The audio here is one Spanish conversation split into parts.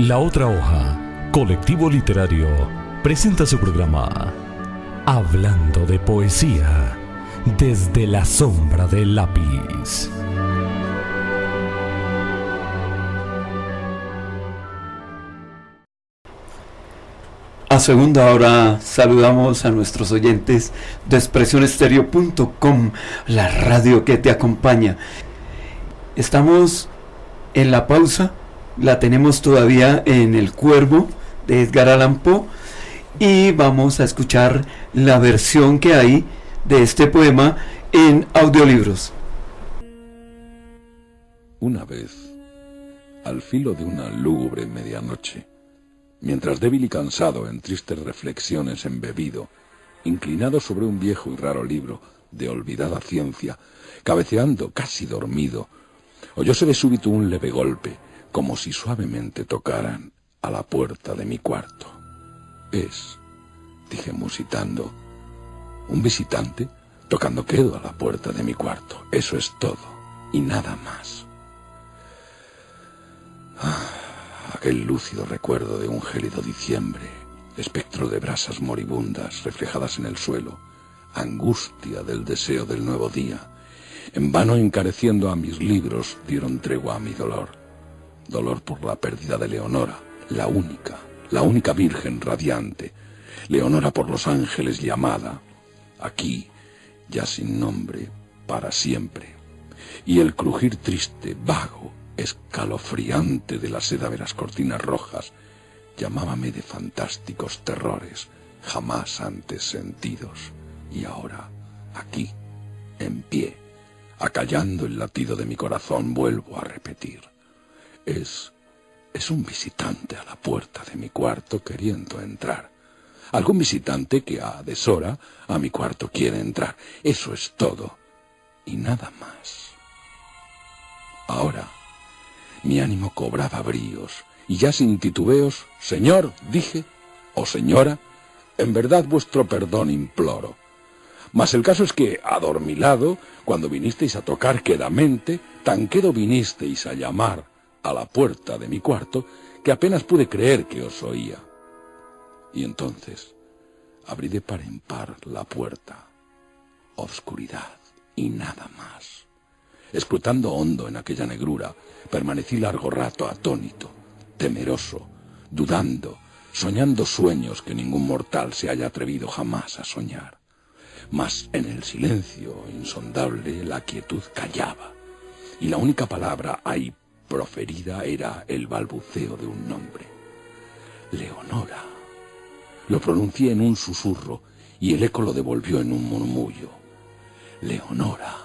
La Otra Hoja, colectivo literario, presenta su programa Hablando de Poesía, desde la sombra del lápiz. A segunda hora saludamos a nuestros oyentes de expresionestereo.com, la radio que te acompaña. Estamos en la pausa, la tenemos todavía en El Cuervo de Edgar Allan Poe y vamos a escuchar la versión que hay de este poema en audiolibros. Una vez, al filo de una lúgubre medianoche, mientras débil y cansado en tristes reflexiones embebido, inclinado sobre un viejo y raro libro de olvidada ciencia, cabeceando casi dormido, oyóse de súbito un leve golpe, como si suavemente tocaran a la puerta de mi cuarto. Es, dije musitando, un visitante tocando quedo a la puerta de mi cuarto. Eso es todo, y nada más. Aquel lúcido recuerdo de un gélido diciembre, espectro de brasas moribundas reflejadas en el suelo, angustia del deseo del nuevo día, en vano encareciendo a mis libros, dieron tregua a mi dolor. Dolor por la pérdida de Leonora, la única virgen radiante, Leonora por los ángeles llamada, aquí, ya sin nombre, para siempre, y el crujir triste, vago, escalofriante de la seda de las cortinas rojas, llamábame de fantásticos terrores, jamás antes sentidos, y ahora, aquí, en pie, acallando el latido de mi corazón, vuelvo a repetir. Es un visitante a la puerta de mi cuarto queriendo entrar. Algún visitante que a deshora a mi cuarto quiere entrar. Eso es todo, y nada más. Ahora, mi ánimo cobraba bríos, y ya sin titubeos, «Señor», dije, «o señora, en verdad vuestro perdón imploro. Mas el caso es que, adormilado, cuando vinisteis a tocar quedamente, tan quedo vinisteis a llamar a la puerta de mi cuarto, que apenas pude creer que os oía. Y entonces abrí de par en par la puerta. Obscuridad y nada más. Escrutando hondo en aquella negrura, permanecí largo rato atónito, temeroso, dudando, soñando sueños que ningún mortal se haya atrevido jamás a soñar. Mas en el silencio insondable la quietud callaba, y la única palabra ahí proferida era el balbuceo de un nombre. Leonora. Lo pronuncié en un susurro, y el eco lo devolvió en un murmullo. Leonora.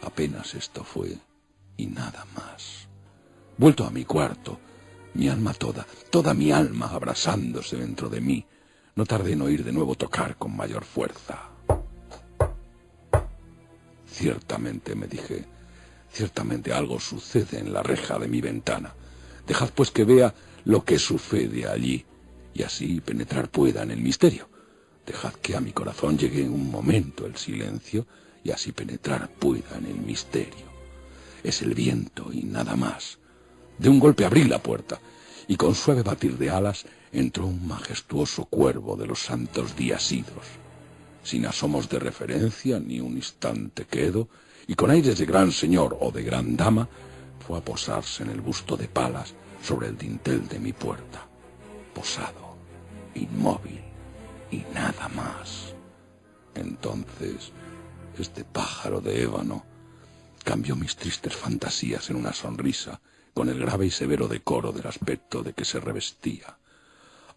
Apenas esto fue, y nada más. Vuelto a mi cuarto, mi alma toda mi alma abrasándose dentro de mí, no tardé en oír de nuevo tocar con mayor fuerza. Ciertamente, me dije, ciertamente algo sucede en la reja de mi ventana. Dejad pues que vea lo que sucede allí, y así penetrar pueda en el misterio. Dejad que a mi corazón llegue en un momento el silencio, y así penetrar pueda en el misterio. Es el viento y nada más. De un golpe abrí la puerta, y con suave batir de alas entró un majestuoso cuervo de los santos días idos. Sin asomos de referencia ni un instante quedo, y con aires de gran señor o de gran dama, fue a posarse en el busto de Palas sobre el dintel de mi puerta. Posado, inmóvil, y nada más. Entonces, este pájaro de ébano cambió mis tristes fantasías en una sonrisa, con el grave y severo decoro del aspecto de que se revestía.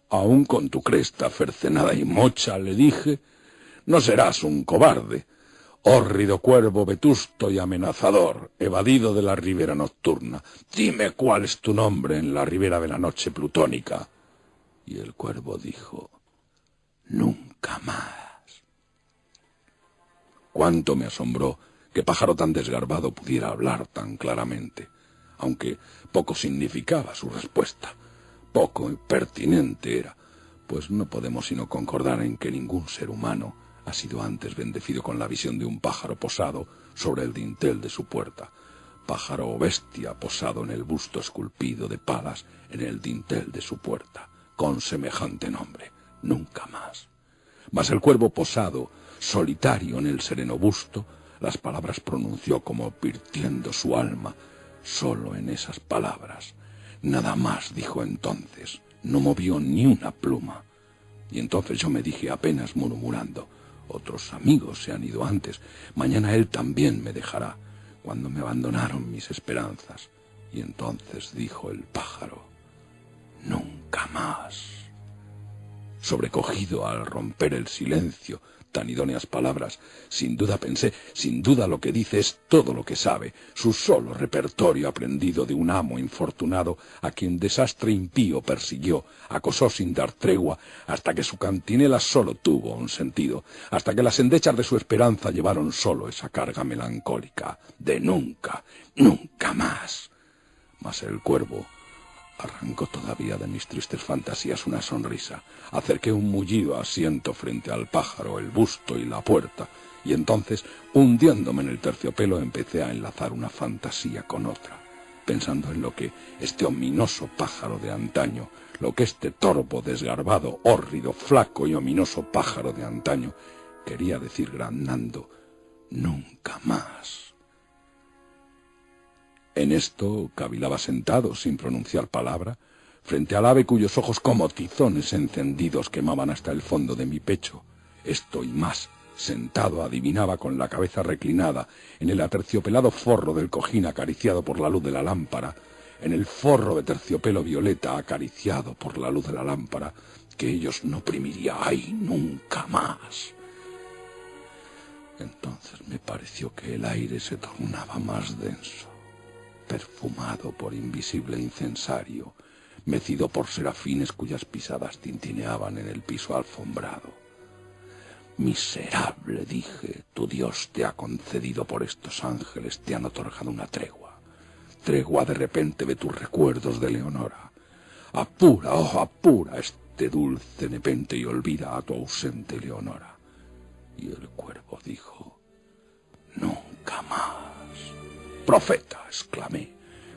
«Aún con tu cresta cercenada y mocha», le dije, «no serás un cobarde, hórrido cuervo vetusto y amenazador, evadido de la ribera nocturna. Dime cuál es tu nombre en la ribera de la noche plutónica». Y el cuervo dijo, «Nunca más». Cuánto me asombró que pájaro tan desgarbado pudiera hablar tan claramente, aunque poco significaba su respuesta, poco pertinente era, pues no podemos sino concordar en que ningún ser humano ha sido antes bendecido con la visión de un pájaro posado sobre el dintel de su puerta, pájaro o bestia posado en el busto esculpido de Palas en el dintel de su puerta, con semejante nombre, nunca más. Mas el cuervo posado, solitario en el sereno busto, las palabras pronunció como virtiendo su alma, solo en esas palabras. Nada más dijo entonces, no movió ni una pluma. Y entonces yo me dije apenas murmurando, otros amigos se han ido antes, mañana él también me dejará, cuando me abandonaron mis esperanzas. Y entonces dijo el pájaro, nunca más. Sobrecogido al romper el silencio, tan idóneas palabras, sin duda pensé, sin duda lo que dice es todo lo que sabe, su solo repertorio aprendido de un amo infortunado a quien desastre impío persiguió, acosó sin dar tregua, hasta que su cantinela solo tuvo un sentido, hasta que las endechas de su esperanza llevaron solo esa carga melancólica de nunca, nunca más. Mas el cuervo arrancó todavía de mis tristes fantasías una sonrisa. Acerqué un mullido asiento frente al pájaro, el busto y la puerta, y entonces, hundiéndome en el terciopelo, empecé a enlazar una fantasía con otra, pensando en lo que este ominoso pájaro de antaño, lo que este torvo, desgarbado, hórrido, flaco y ominoso pájaro de antaño quería decir granando, nunca más. En esto cavilaba sentado, sin pronunciar palabra, frente al ave cuyos ojos como tizones encendidos quemaban hasta el fondo de mi pecho. Esto y más, sentado adivinaba con la cabeza reclinada en el aterciopelado forro del cojín acariciado por la luz de la lámpara, en el forro de terciopelo violeta acariciado por la luz de la lámpara, que ellos no oprimiría, ¡ay, nunca más! Entonces me pareció que el aire se tornaba más denso, perfumado por invisible incensario, mecido por serafines cuyas pisadas tintineaban en el piso alfombrado. Miserable, dije, tu Dios te ha concedido por estos ángeles, te han otorgado una tregua, tregua de repente de tus recuerdos de Leonora. Apura, oh, apura este dulce nepente y olvida a tu ausente Leonora. Y el cuervo dijo, nunca más. Profeta, exclamé,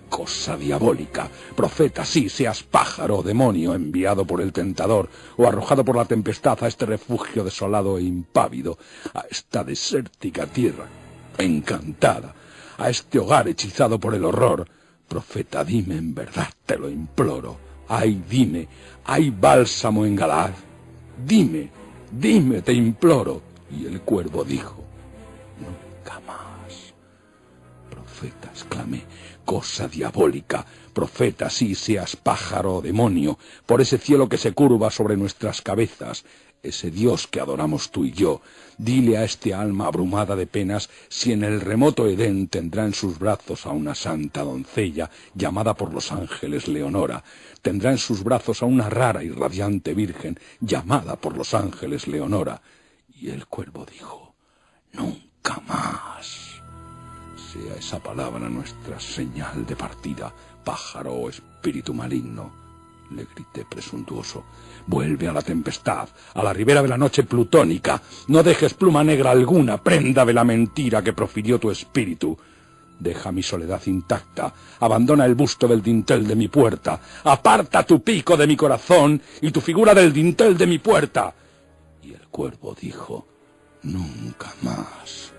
cosa diabólica, profeta, sí, seas pájaro o demonio enviado por el tentador o arrojado por la tempestad a este refugio desolado e impávido, a esta desértica tierra encantada, a este hogar hechizado por el horror. Profeta, dime en verdad, te lo imploro, ay, dime, ¿hay bálsamo en Galaad? Dime, dime, te imploro. Y el cuervo dijo, nunca más. Profeta, exclamé, cosa diabólica, profeta, sí, seas pájaro o demonio, por ese cielo que se curva sobre nuestras cabezas, ese Dios que adoramos tú y yo, dile a este alma abrumada de penas si en el remoto Edén tendrá en sus brazos a una santa doncella llamada por los ángeles Leonora, tendrá en sus brazos a una rara y radiante virgen llamada por los ángeles Leonora. Y el cuervo dijo, nunca más. Sea esa palabra nuestra señal de partida, pájaro o espíritu maligno, le grité presuntuoso. Vuelve a la tempestad, a la ribera de la noche plutónica. No dejes pluma negra alguna, prenda de la mentira que profirió tu espíritu. Deja mi soledad intacta, abandona el busto del dintel de mi puerta, aparta tu pico de mi corazón y tu figura del dintel de mi puerta. Y el cuervo dijo, nunca más.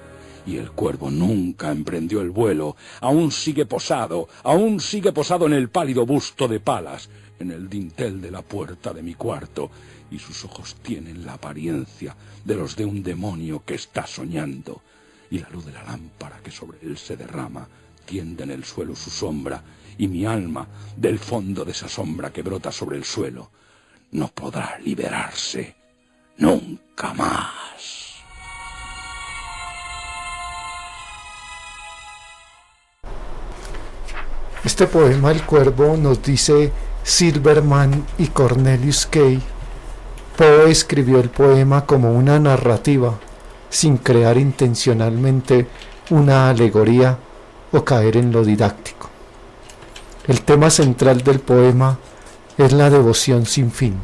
Y el cuervo nunca emprendió el vuelo, aún sigue posado en el pálido busto de Palas, en el dintel de la puerta de mi cuarto, y sus ojos tienen la apariencia de los de un demonio que está soñando, y la luz de la lámpara que sobre él se derrama tiende en el suelo su sombra, y mi alma, del fondo de esa sombra que brota sobre el suelo, no podrá liberarse nunca más. Este poema El Cuervo nos dice Silverman y Cornelius Kay. Poe escribió el poema como una narrativa, sin crear intencionalmente una alegoría o caer en lo didáctico. El tema central del poema es la devoción sin fin.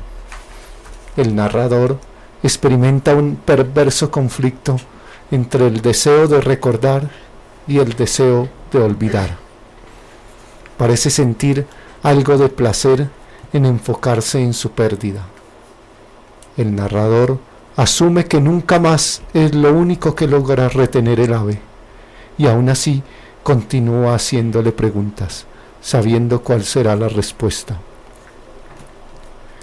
El narrador experimenta un perverso conflicto entre el deseo de recordar y el deseo de olvidar. Parece sentir algo de placer en enfocarse en su pérdida. El narrador asume que nunca más es lo único que logra retener el ave, y aún así continúa haciéndole preguntas, sabiendo cuál será la respuesta.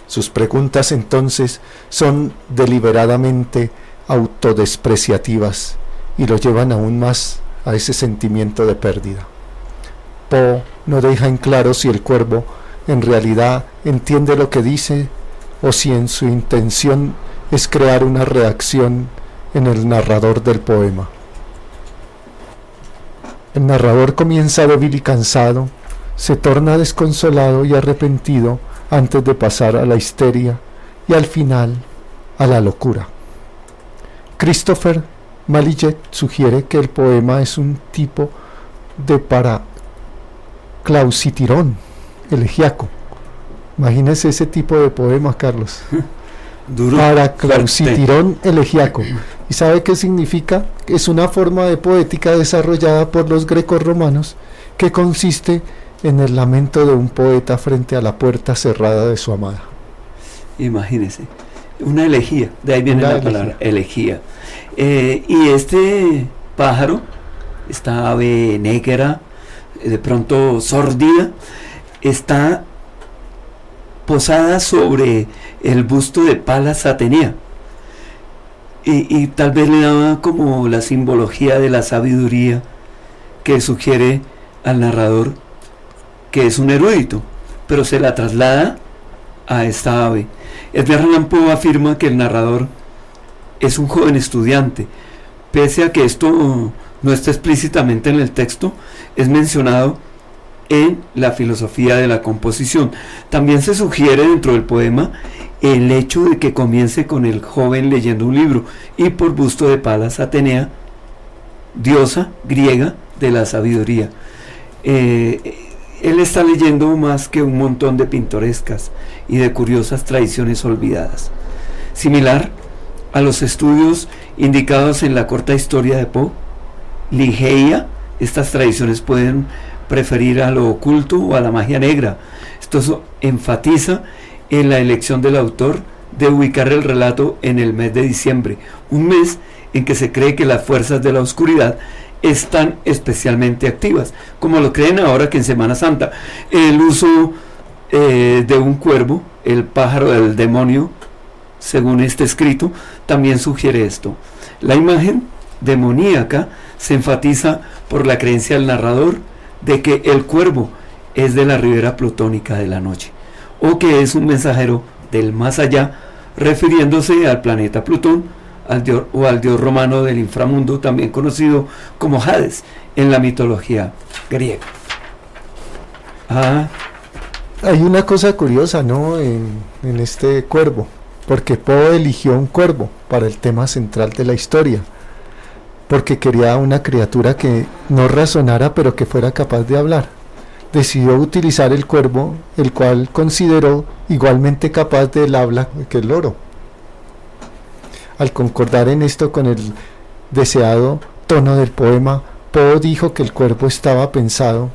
Sus preguntas entonces son deliberadamente autodespreciativas y lo llevan aún más a ese sentimiento de pérdida. Poe no deja en claro si el cuervo en realidad entiende lo que dice o si en su intención es crear una reacción en el narrador del poema. El narrador comienza débil y cansado, se torna desconsolado y arrepentido antes de pasar a la histeria y al final a la locura. Christopher Malillet sugiere que el poema es un tipo de paraclausitirón elegíaco. Imagínese ese tipo de poema, Carlos. Duro, Paraclausitirón elegíaco. ¿Y sabe qué significa? Es una forma de poética desarrollada por los grecorromanos que consiste en el lamento de un poeta frente a la puerta cerrada de su amada. Imagínese, una elegía, de ahí viene la palabra elegía. Y este pájaro, esta ave negra, de pronto sordida, está posada sobre el busto de Palas Atenea, y tal vez le daba como la simbología de la sabiduría que sugiere al narrador que es un erudito, pero se la traslada a esta ave. Edgar Allan Poe afirma que el narrador es un joven estudiante, pese a que esto no está explícitamente en el texto, es mencionado en la filosofía de la composición. También se sugiere dentro del poema el hecho de que comience con el joven leyendo un libro, y por busto de Palas Atenea, diosa griega de la sabiduría. Él está leyendo más que un montón de pintorescas y de curiosas tradiciones olvidadas. Similar a los estudios indicados en la corta historia de Poe, Ligeia, estas tradiciones pueden preferir a lo oculto o a la magia negra. Esto enfatiza en la elección del autor de ubicar el relato en el mes de diciembre, un mes en que se cree que las fuerzas de la oscuridad están especialmente activas, como lo creen ahora que en Semana Santa. El uso de un cuervo, el pájaro del demonio, según este escrito, también sugiere esto. La imagen demoníaca se enfatiza por la creencia del narrador de que el cuervo es de la ribera plutónica de la noche, o que es un mensajero del más allá, refiriéndose al planeta Plutón, al dios romano del inframundo, también conocido como Hades en la mitología griega. Hay una cosa curiosa, ¿no?, en este cuervo, porque Poe eligió un cuervo para el tema central de la historia, porque quería una criatura que no razonara pero que fuera capaz de hablar. Decidió utilizar el cuervo, el cual consideró igualmente capaz del habla que el loro. Al concordar en esto con el deseado tono del poema, Poe dijo que el cuervo estaba pensado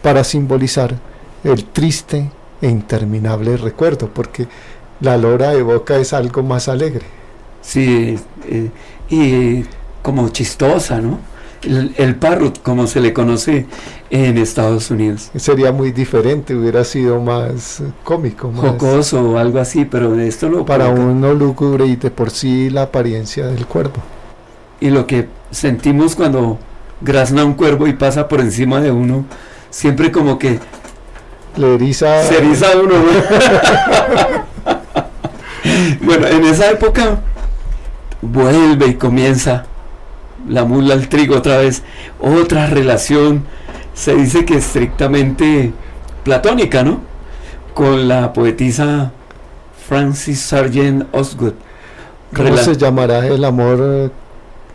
para simbolizar el triste e interminable recuerdo, porque la lora evoca es algo más alegre. Sí, y como chistosa, ¿no? El parrot, como se le conoce en Estados Unidos. Sería muy diferente, hubiera sido más cómico, más jocoso o algo así, pero de esto lo para coloca. uno lúgubre y de por sí la apariencia del cuervo. Y lo que sentimos cuando grazna un cuervo y pasa por encima de uno, siempre como que le eriza, se eriza uno, ¿no? Bueno, en esa época vuelve y comienza la mula al trigo otra vez, otra relación, se dice que estrictamente platónica, ¿no?, con la poetisa Frances Sargent Osgood. ¿Cómo se llamará el amor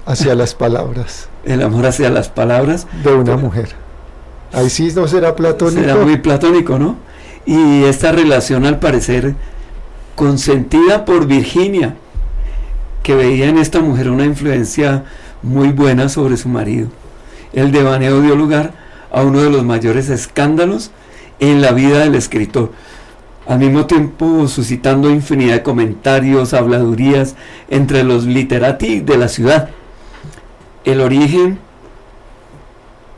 hacia las palabras? El amor hacia las palabras de una mujer. Ahí sí no será platónico. Será muy platónico, ¿no? Y esta relación, al parecer, consentida por Virginia, que veía en esta mujer una influencia muy buena sobre su marido. El devaneo dio lugar a uno de los mayores escándalos en la vida del escritor, al mismo tiempo suscitando infinidad de comentarios, habladurías entre los literati de la ciudad. El origen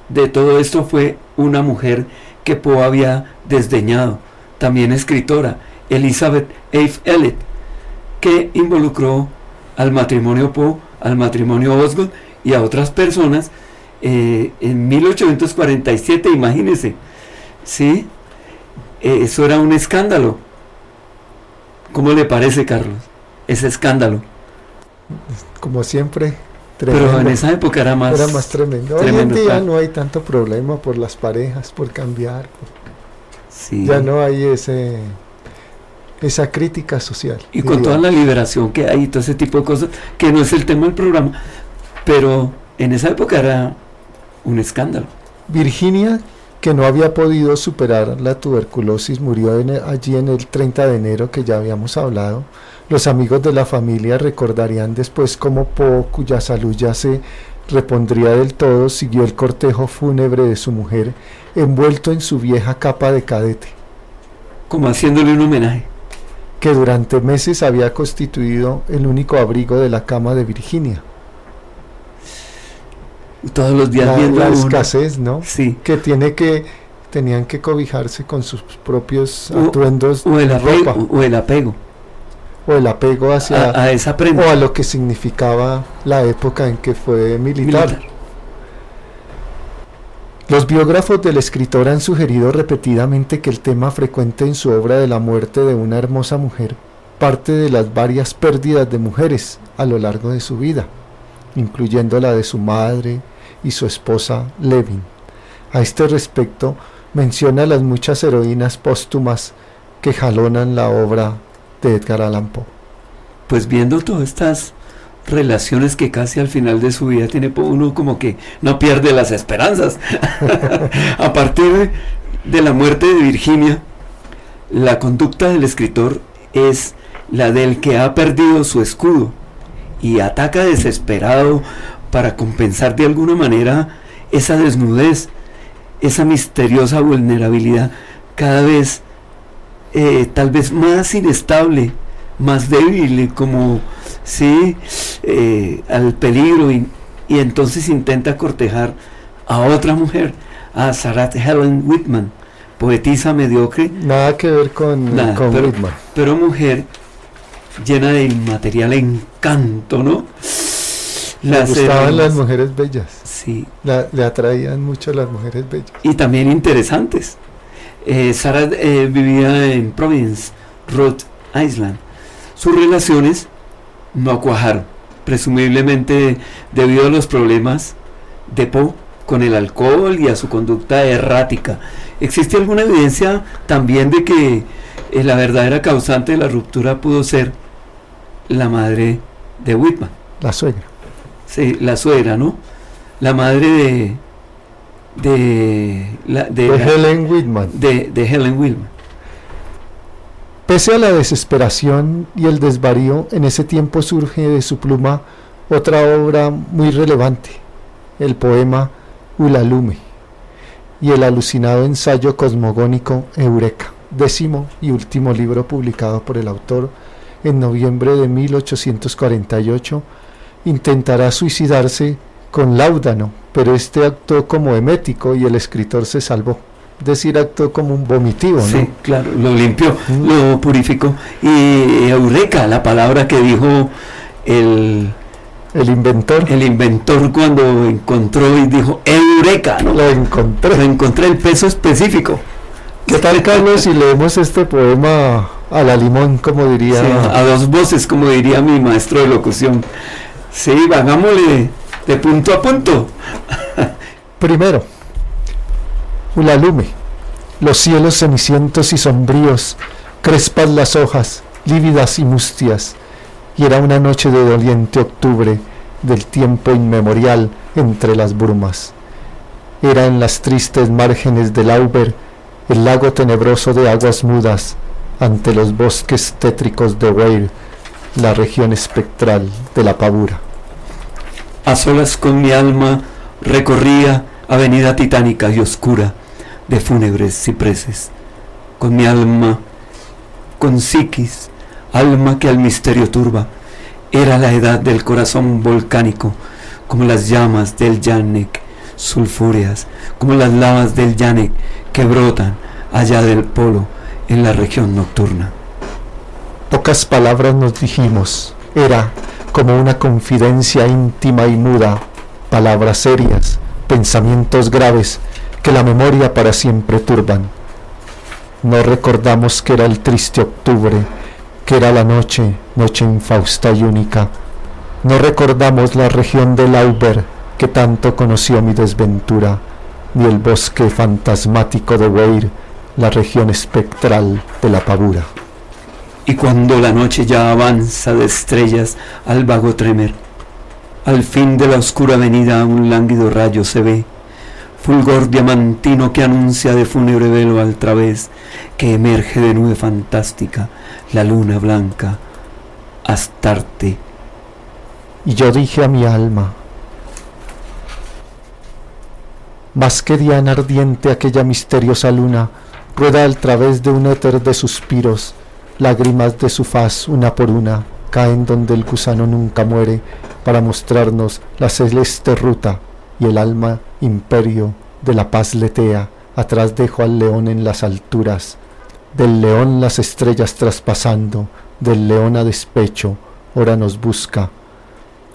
de todo esto fue una mujer que Poe había desdeñado, también escritora, Elizabeth Ave Elliot, que involucró al matrimonio Poe, al matrimonio Osgood y a otras personas en 1847, imagínense, ¿sí? Eso era un escándalo. ¿Cómo le parece, Carlos, ese escándalo? Como siempre, tremendo. Pero en esa época era más tremendo. Hoy en día no hay tanto problema por las parejas, por cambiar. Sí. Ya no hay esa crítica social. Y con toda la liberación que hay y todo ese tipo de cosas, que no es el tema del programa, pero en esa época era un escándalo. Virginia, que no había podido superar la tuberculosis, murió allí en el 30 de enero, que ya habíamos hablado. Los amigos de la familia recordarían después cómo Poe, cuya salud ya se repondría del todo, siguió el cortejo fúnebre de su mujer, envuelto en su vieja capa de cadete, Como haciéndole un homenaje. que durante meses había constituido el único abrigo de la cama de Virginia. Todos los días viendo La uno. escasez, ¿no? Sí. Que tenían que cobijarse con sus propios atuendos O el de apego, ropa, o el apego o el apego hacia a esa prenda. o a lo que significaba la época en que fue militar. Los biógrafos del escritor han sugerido repetidamente que el tema frecuente en su obra de la muerte de una hermosa mujer parte de las varias pérdidas de mujeres a lo largo de su vida, incluyendo la de su madre y su esposa Levin. A este respecto, menciona las muchas heroínas póstumas que jalonan la obra de Edgar Allan Poe. Pues viendo todas estas relaciones que casi al final de su vida tiene Poe, uno como que no pierde las esperanzas. A partir de la muerte de Virginia, la conducta del escritor es la del que ha perdido su escudo y ataca desesperado para compensar de alguna manera esa desnudez, esa misteriosa vulnerabilidad, cada vez tal vez más inestable, más débil, como sí, al peligro, y entonces intenta cortejar a otra mujer, a Sarah Helen Whitman, poetisa mediocre, Nada que ver con Whitman. pero mujer llena de inmaterial encanto, ¿no? Le gustaban las mujeres bellas. Sí. Le atraían mucho las mujeres bellas. Y también interesantes. Sarah vivía en Providence, Rhode Island. Sus relaciones no cuajaron, presumiblemente debido a los problemas de Poe con el alcohol y a su conducta errática. Existe alguna evidencia también de que la verdadera causante de la ruptura pudo ser la madre de Whitman. La suegra. Sí, la suegra, ¿no? La madre de Helen Whitman. De Helen Whitman. Pese a la desesperación y el desvarío, en ese tiempo surge de su pluma otra obra muy relevante, el poema Ulalume y el alucinado ensayo cosmogónico Eureka, 10º y último libro publicado por el autor en noviembre de 1848. Intentará suicidarse con Láudano, pero este actuó como emético y el escritor se salvó. Es decir, actuó como un vomitivo, ¿no? Sí, claro, lo limpió, lo purificó. Y Eureka, la palabra que dijo el inventor. El inventor cuando encontró y dijo Eureka, ¿no? Lo encontré el peso específico. ¿Qué tal, Carlos, si leemos este poema a la limón, como diría? Sí, a dos voces, como diría mi maestro de locución. Sí, hagámosle de punto a punto. Primero, Ulalume. Los cielos cenicientos y sombríos, crespas las hojas, lívidas y mustias, y era una noche de doliente octubre del tiempo inmemorial entre las brumas. Era en las tristes márgenes del Auber el lago tenebroso de aguas mudas, ante los bosques tétricos de Weir, la región espectral de la pavura. A solas con mi alma recorría avenida titánica y oscura de fúnebres cipreses. Con mi alma, con psiquis, alma que al misterio turba, era la edad del corazón volcánico, como las llamas del Yanek, sulfúreas, como las lavas del Yanek que brotan allá del polo en la región nocturna. Pocas palabras nos dijimos, era como una confidencia íntima y muda, palabras serias, pensamientos graves que la memoria para siempre turban. No recordamos que era el triste octubre, que era la noche, noche infausta y única. No recordamos la región del Auber que tanto conoció mi desventura, ni el bosque fantasmático de Weir, la región espectral de la pavura. Y cuando la noche ya avanza de estrellas al vago tremer, al fin de la oscura avenida un lánguido rayo se ve, fulgor diamantino que anuncia de fúnebre velo al través, que emerge de nube fantástica la luna blanca, Astarte. Y yo dije a mi alma, más que diana ardiente aquella misteriosa luna, rueda al través de un éter de suspiros, lágrimas de su faz una por una, caen donde el gusano nunca muere, para mostrarnos la celeste ruta, y el alma imperio de la paz letea, atrás dejo al león en las alturas, del león las estrellas traspasando, del león a despecho, ora nos busca,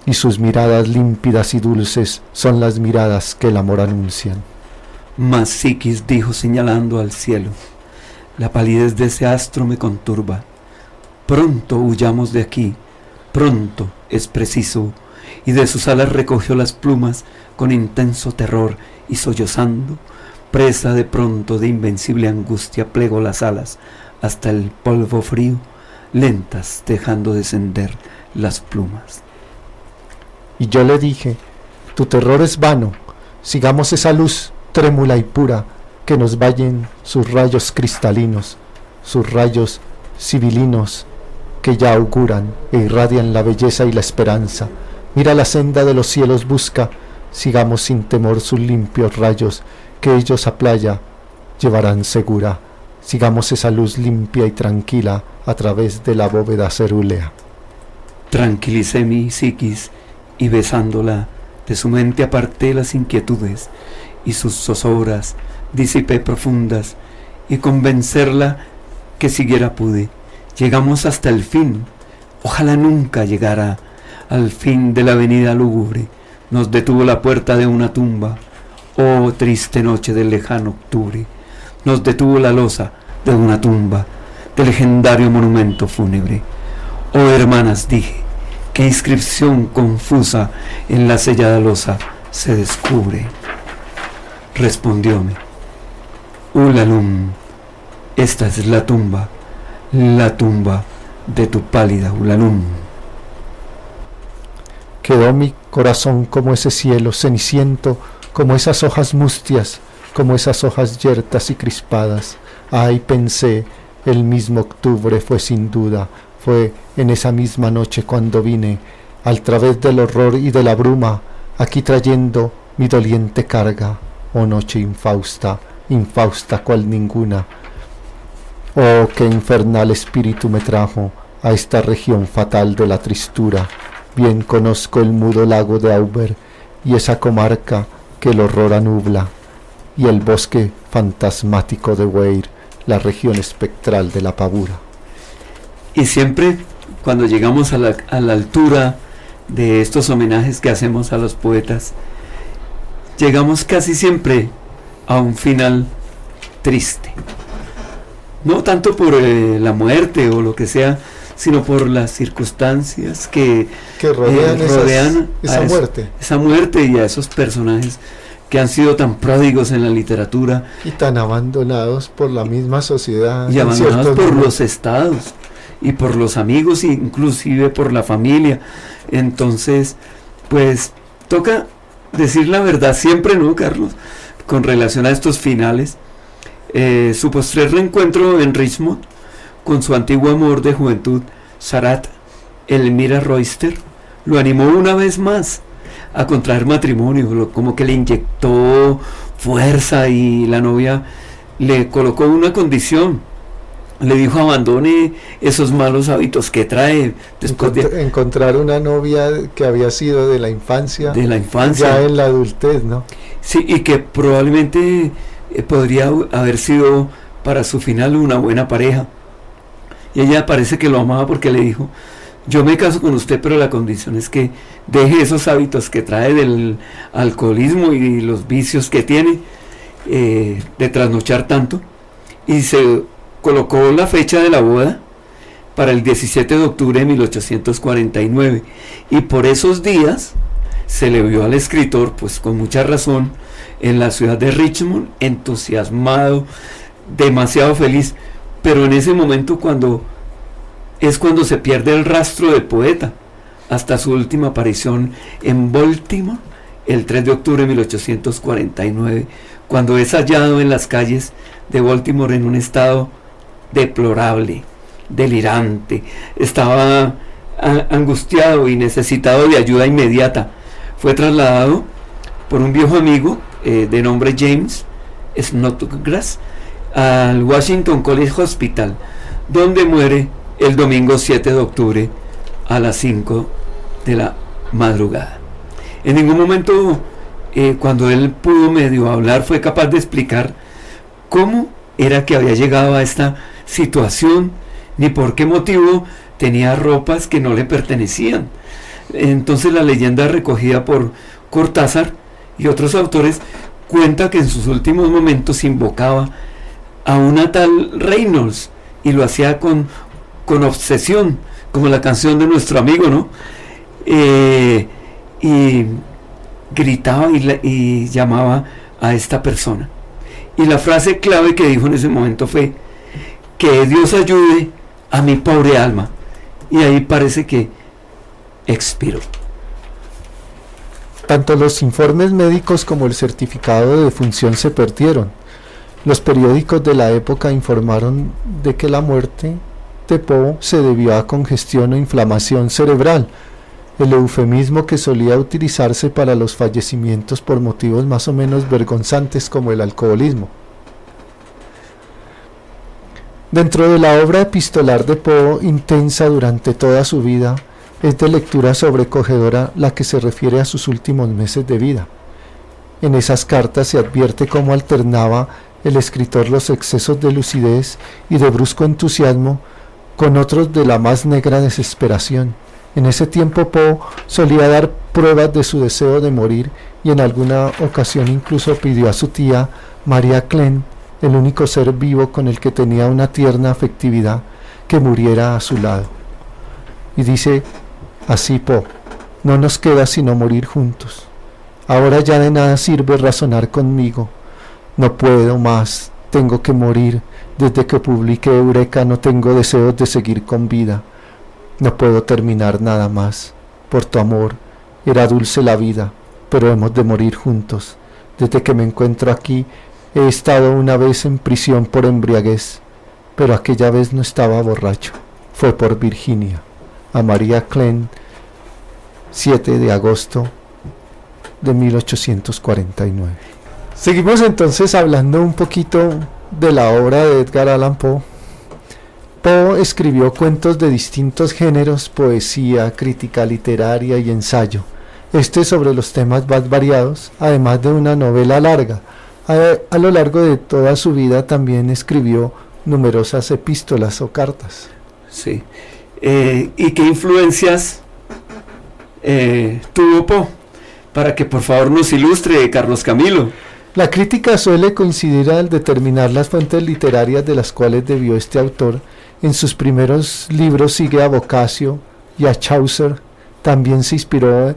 y sus miradas límpidas y dulces son las miradas que el amor anuncian. Mas Psiquis dijo señalando al cielo, la palidez de ese astro me conturba, pronto huyamos de aquí, pronto es preciso, y de sus alas recogió las plumas con intenso terror y sollozando, presa de pronto de invencible angustia plegó las alas hasta el polvo frío, lentas dejando descender las plumas. Y yo le dije, tu terror es vano, sigamos esa luz trémula y pura, que nos vayan sus rayos cristalinos, sus rayos civilinos, que ya auguran e irradian la belleza y la esperanza. Mira la senda de los cielos busca, sigamos sin temor sus limpios rayos, que ellos a playa llevarán segura. Sigamos esa luz limpia y tranquila a través de la bóveda cerúlea. Tranquilicé mi psiquis y besándola de su mente aparté las inquietudes y sus zozobras disipé profundas y convencerla que siguiera pude. Llegamos hasta el fin, ojalá nunca llegara al fin de la avenida lúgubre. Nos detuvo la puerta de una tumba, oh triste noche del lejano octubre. Nos detuvo la losa de una tumba, del legendario monumento fúnebre. Oh hermanas, dije, qué inscripción confusa en la sellada losa se descubre. Respondióme, Ulalum, esta es la tumba de tu pálida Ulalum. Quedó mi corazón como ese cielo ceniciento, como esas hojas mustias, como esas hojas yertas y crispadas. Ay, pensé, el mismo octubre fue sin duda, fue en esa misma noche cuando vine, al través del horror y de la bruma, aquí trayendo mi doliente carga. Oh noche infausta, infausta cual ninguna. Oh, qué infernal espíritu me trajo a esta región fatal de la tristura. Bien conozco el mudo lago de Auber y esa comarca que el horror anubla, y el bosque fantasmático de Weir, la región espectral de la pavura. Y siempre cuando llegamos a la altura de estos homenajes que hacemos a los poetas, llegamos casi siempre a un final triste. No tanto por la muerte o lo que sea, sino por las circunstancias que rodean esa muerte y a esos personajes que han sido tan pródigos en la literatura y tan abandonados por la misma sociedad y abandonados por los estados y por los amigos, inclusive por la familia. Entonces, pues toca decir la verdad siempre, ¿no, Carlos? Con relación a estos finales. Su postrer reencuentro en Richmond con su antiguo amor de juventud, Sarat Elmira Royster, lo animó una vez más a contraer matrimonio, como que le inyectó fuerza y la novia le colocó una condición. Le dijo abandone esos malos hábitos que trae después de encontrar una novia que había sido de la infancia ya en la adultez, ¿no? Sí, y que probablemente podría haber sido para su final una buena pareja. Y ella parece que lo amaba porque le dijo: yo me caso con usted, pero la condición es que deje esos hábitos que trae del alcoholismo y los vicios que tiene, de trasnochar tanto. Y se colocó la fecha de la boda para el 17 de octubre de 1849, y por esos días se le vio al escritor, pues con mucha razón, en la ciudad de Richmond, entusiasmado, demasiado feliz. Pero en ese momento cuando se pierde el rastro del poeta, hasta su última aparición en Baltimore, el 3 de octubre de 1849, cuando es hallado en las calles de Baltimore en un estado deplorable, delirante. Estaba angustiado y necesitado de ayuda inmediata. Fue trasladado por un viejo amigo de nombre James Snodgrass al Washington College Hospital, donde muere el domingo 7 de octubre a las 5 de la madrugada. En ningún momento, cuando él pudo medio hablar, fue capaz de explicar cómo era que había llegado a esta situación, ni por qué motivo tenía ropas que no le pertenecían. Entonces la leyenda recogida por Cortázar y otros autores cuenta que en sus últimos momentos invocaba a una tal Reynolds, y lo hacía con obsesión, como la canción de nuestro amigo, ¿no? Y gritaba y llamaba a esta persona. Y la frase clave que dijo en ese momento fue: que Dios ayude a mi pobre alma. Y ahí parece que expiró. Tanto los informes médicos como el certificado de defunción se perdieron. Los periódicos de la época informaron de que la muerte de Poe se debió a congestión o inflamación cerebral, el eufemismo que solía utilizarse para los fallecimientos por motivos más o menos vergonzantes como el alcoholismo. Dentro de la obra epistolar de Poe, intensa durante toda su vida, es de lectura sobrecogedora la que se refiere a sus últimos meses de vida. En esas cartas se advierte cómo alternaba el escritor los excesos de lucidez y de brusco entusiasmo con otros de la más negra desesperación. En ese tiempo Poe solía dar pruebas de su deseo de morir, y en alguna ocasión incluso pidió a su tía María Clemm, el único ser vivo con el que tenía una tierna afectividad, que muriera a su lado. Y dice así Poe: no nos queda sino morir juntos. Ahora ya de nada sirve razonar conmigo. No puedo más, tengo que morir. Desde que publiqué Eureka no tengo deseos de seguir con vida. No puedo terminar nada más. Por tu amor, era dulce la vida, pero hemos de morir juntos. Desde que me encuentro aquí, he estado una vez en prisión por embriaguez, pero aquella vez no estaba borracho. Fue por Virginia. A María Clemm, 7 de agosto de 1849. Seguimos entonces hablando un poquito de la obra de Edgar Allan Poe. Poe escribió cuentos de distintos géneros: poesía, crítica literaria y ensayo. Sobre los temas más variados, además de una novela larga. A lo largo de toda su vida también escribió numerosas epístolas o cartas. Sí. ¿Y qué influencias tuvo Poe? Para que por favor nos ilustre, Carlos Camilo. La crítica suele coincidir al determinar las fuentes literarias de las cuales debió este autor. En sus primeros libros sigue a Boccaccio y a Chaucer. También se inspiró en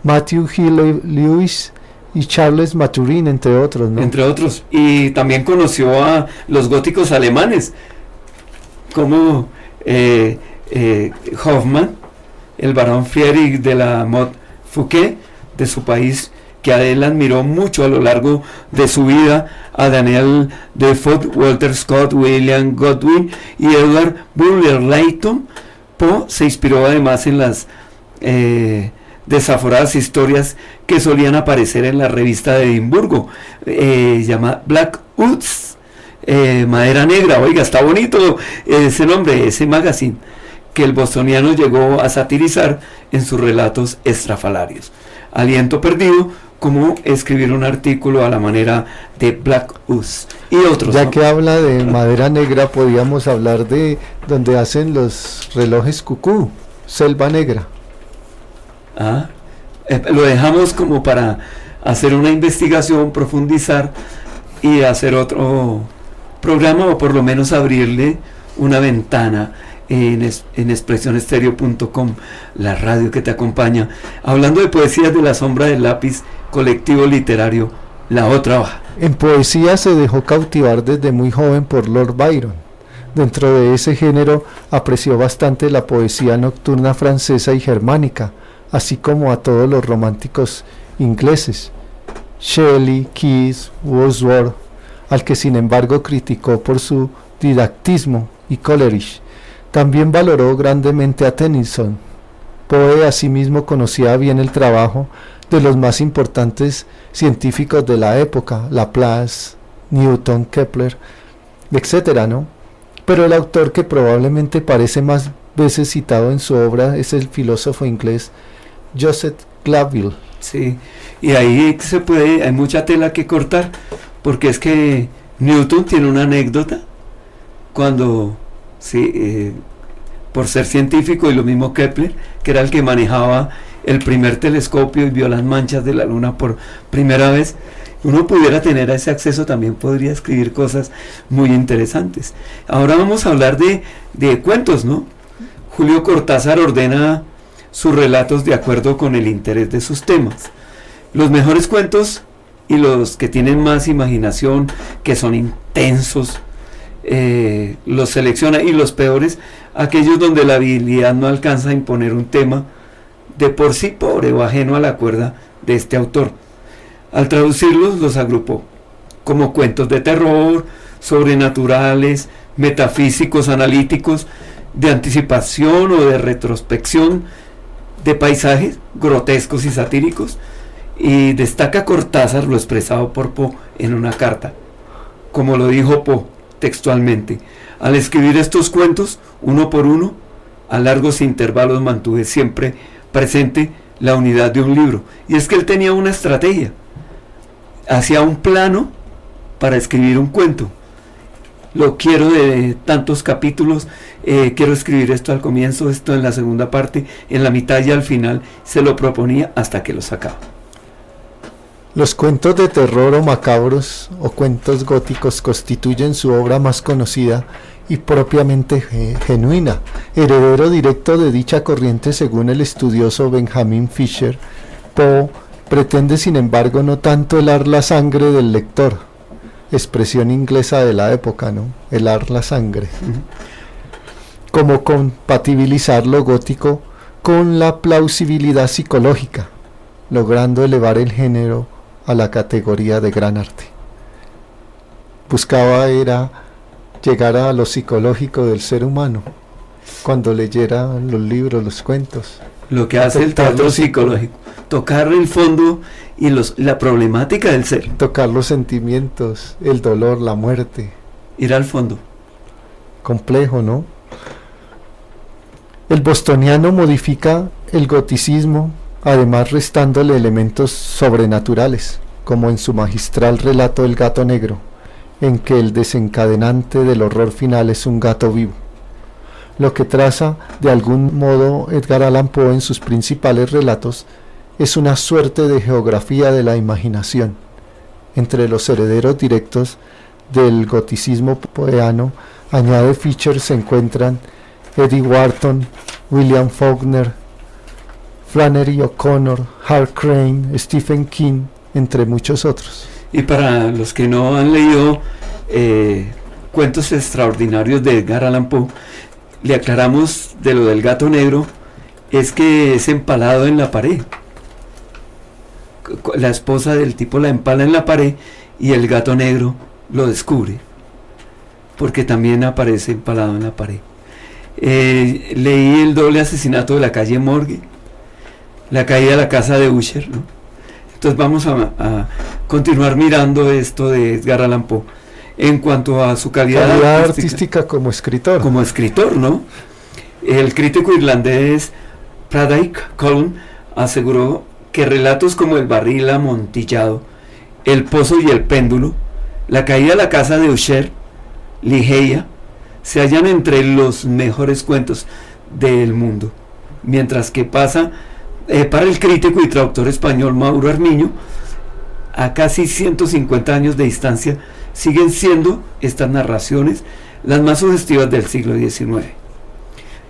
Matthew Hill Lewis y Charles Maturin, entre otros, ¿no? Entre otros. Y también conoció a los góticos alemanes, como Hoffmann, el barón Friedrich de la Montfouquet, de su país, que a él admiró mucho a lo largo de su vida, a Daniel Defoe, Walter Scott, William Godwin y Edward Bulwer Lytton. Poe se inspiró además en las desaforadas historias que solían aparecer en la revista de Edimburgo, llamada Black Woods, Madera Negra. Oiga, está bonito ese nombre, ese magazine, que el bostoniano llegó a satirizar en sus relatos estrafalarios. Aliento perdido, como escribir un artículo a la manera de Black Woods y otros. Ya ¿no? que habla de Madera Negra, podríamos hablar de donde hacen los relojes cucú, Selva Negra. Lo dejamos como para hacer una investigación, profundizar y hacer otro programa, o por lo menos abrirle una ventana en expresionestereo.com, la radio que te acompaña, hablando de poesías de la sombra del lápiz, colectivo literario La Otra Hoja. En poesía se dejó cautivar desde muy joven por Lord Byron. Dentro de ese género apreció bastante la poesía nocturna francesa y germánica, así como a todos los románticos ingleses, Shelley, Keats, Wordsworth, al que sin embargo criticó por su didactismo, y Coleridge. También valoró grandemente a Tennyson. Poe asimismo conocía bien el trabajo de los más importantes científicos de la época, Laplace, Newton, Kepler, etcétera, ¿no? Pero el autor que probablemente parece más veces citado en su obra es el filósofo inglés Joseph Glanville. Sí, y ahí hay mucha tela que cortar, porque es que Newton tiene una anécdota cuando, por ser científico, y lo mismo Kepler, que era el que manejaba el primer telescopio y vio las manchas de la luna por primera vez. Uno pudiera tener ese acceso, también podría escribir cosas muy interesantes. Ahora vamos a hablar de cuentos, ¿no? Julio Cortázar ordena sus relatos de acuerdo con el interés de sus temas. Los mejores cuentos y los que tienen más imaginación, que son intensos, los selecciona, y los peores, aquellos donde la habilidad no alcanza a imponer un tema de por sí pobre o ajeno a la cuerda de este autor. Al traducirlos, los agrupó como cuentos de terror, sobrenaturales, metafísicos, analíticos, de anticipación o de retrospección, de paisajes grotescos y satíricos, y destaca Cortázar lo expresado por Poe en una carta. Como lo dijo Poe textualmente: al escribir estos cuentos, uno por uno, a largos intervalos mantuve siempre presente la unidad de un libro. Y es que él tenía una estrategia, hacía un plano para escribir un cuento. Lo quiero de tantos capítulos, quiero escribir esto al comienzo, esto en la segunda parte, en la mitad y al final. Se lo proponía hasta que lo sacaba. Los cuentos de terror o macabros o cuentos góticos constituyen su obra más conocida y propiamente genuina, heredero directo de dicha corriente según el estudioso Benjamin Fisher. Poe pretende sin embargo no tanto helar la sangre del lector, expresión inglesa de la época, ¿no? Helar la sangre, como compatibilizar lo gótico con la plausibilidad psicológica, logrando elevar el género a la categoría de gran arte. Buscaba era llegar a lo psicológico del ser humano cuando leyera los libros, los cuentos. Lo que hace el teatro psicológico, tocar el fondo y la problemática del ser. Tocar los sentimientos, el dolor, la muerte. Ir al fondo. Complejo, ¿no? El bostoniano modifica el goticismo, además restándole elementos sobrenaturales, como en su magistral relato El gato negro, en que el desencadenante del horror final es un gato vivo. Lo que traza de algún modo Edgar Allan Poe en sus principales relatos es una suerte de geografía de la imaginación. Entre los herederos directos del goticismo poeano, añade Fisher, se encuentran Eddie Wharton, William Faulkner, Flannery O'Connor, Hal Crane, Stephen King, entre muchos otros. Y para los que no han leído cuentos extraordinarios de Edgar Allan Poe, le aclaramos de lo del gato negro, es que es empalado en la pared. La esposa del tipo la empala en la pared y el gato negro lo descubre, porque también aparece empalado en la pared. Leí El doble asesinato de la calle Morgue, La caída de la casa de Usher, ¿no? Entonces vamos a continuar mirando esto de Edgar Allan Poe en cuanto a su calidad artística como escritor. Como escritor, ¿no? El crítico irlandés Pradaic Colum aseguró que relatos como El barril amontillado, El pozo y el péndulo, La caída de la casa de Usher, Ligeia, se hallan entre los mejores cuentos del mundo, mientras que para el crítico y traductor español Mauro Armiño, a casi 150 años de distancia, siguen siendo estas narraciones las más sugestivas del siglo XIX.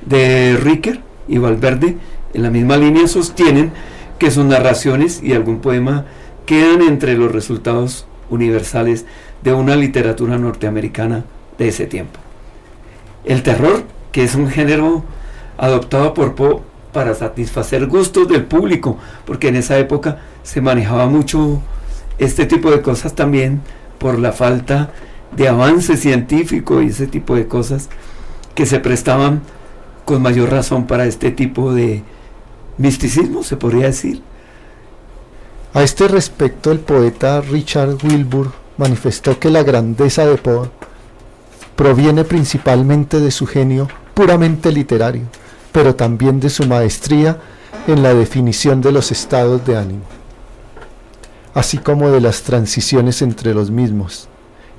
De Ricker y Valverde, en la misma línea, sostienen que sus narraciones y algún poema quedan entre los resultados universales de una literatura norteamericana de ese tiempo. El terror, que es un género adoptado por Poe para satisfacer gustos del público, porque en esa época se manejaba mucho este tipo de cosas también por la falta de avance científico y ese tipo de cosas que se prestaban con mayor razón para este tipo de misticismo, se podría decir. A este respecto, el poeta Richard Wilbur manifestó que la grandeza de Poe proviene principalmente de su genio puramente literario, pero también de su maestría en la definición de los estados de ánimo, así como de las transiciones entre los mismos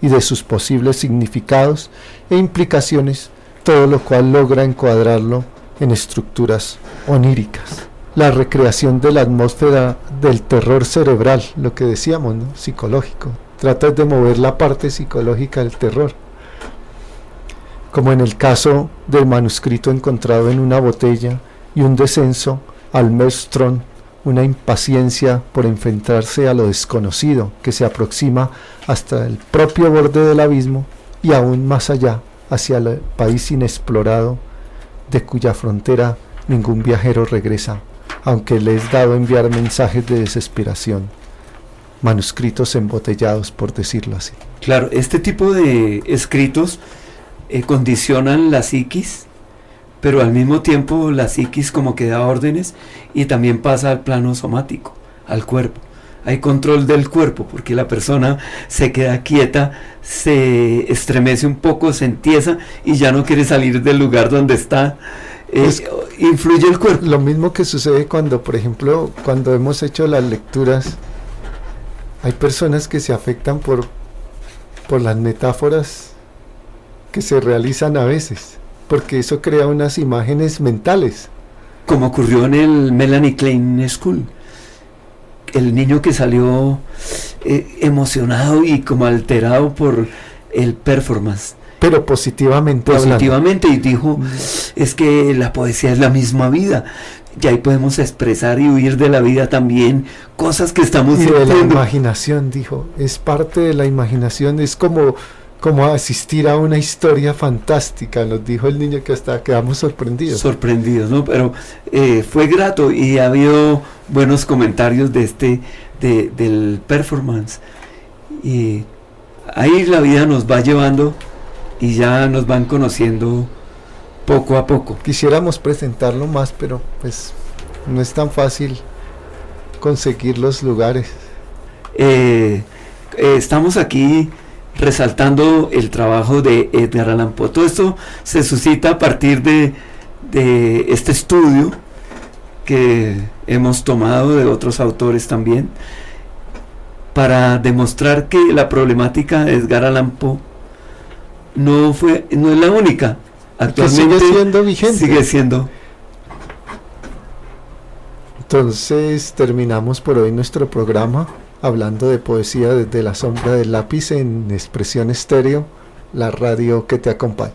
y de sus posibles significados e implicaciones, todo lo cual logra encuadrarlo en estructuras oníricas. La recreación de la atmósfera del terror cerebral, lo que decíamos, ¿no? Psicológico. Trata de mover la parte psicológica del terror, como en el caso del manuscrito encontrado en una botella y un descenso al maelstrom, una impaciencia por enfrentarse a lo desconocido que se aproxima hasta el propio borde del abismo y aún más allá, hacia el país inexplorado, de cuya frontera ningún viajero regresa, aunque le es dado enviar mensajes de desesperación, manuscritos embotellados, por decirlo así. Claro, este tipo de escritos condicionan la psiquis, pero al mismo tiempo la psiquis como que da órdenes y también pasa al plano somático, al cuerpo. Hay control del cuerpo porque la persona se queda quieta, se estremece un poco, se entiesa y ya no quiere salir del lugar donde está. Influye el cuerpo. Lo mismo que sucede cuando, por ejemplo, cuando hemos hecho las lecturas, hay personas que se afectan por las metáforas que se realizan a veces, porque eso crea unas imágenes mentales. Como ocurrió en el Melanie Klein School, el niño que salió emocionado y como alterado por el performance. Pero positivamente hablando. Y dijo, es que la poesía es la misma vida, y ahí podemos expresar y huir de la vida también, cosas que estamos sintiendo. Y de la imaginación, dijo, es parte de la imaginación, es como asistir a una historia fantástica, nos dijo el niño, que hasta quedamos sorprendidos. Sorprendidos, ¿no? Pero fue grato y ha habido buenos comentarios de del performance. Y ahí la vida nos va llevando y ya nos van conociendo poco a poco. Quisiéramos presentarlo más, pero pues no es tan fácil conseguir los lugares. Estamos aquí resaltando el trabajo de Edgar Allan Poe. Todo esto se suscita a partir de este estudio que hemos tomado de otros autores también, para demostrar que la problemática de Edgar Allan Poe no es la única. Actualmente sigue siendo vigente. Sigue siendo. Entonces terminamos por hoy nuestro programa hablando de poesía desde la sombra del lápiz en Expresión Estéreo, la radio que te acompaña.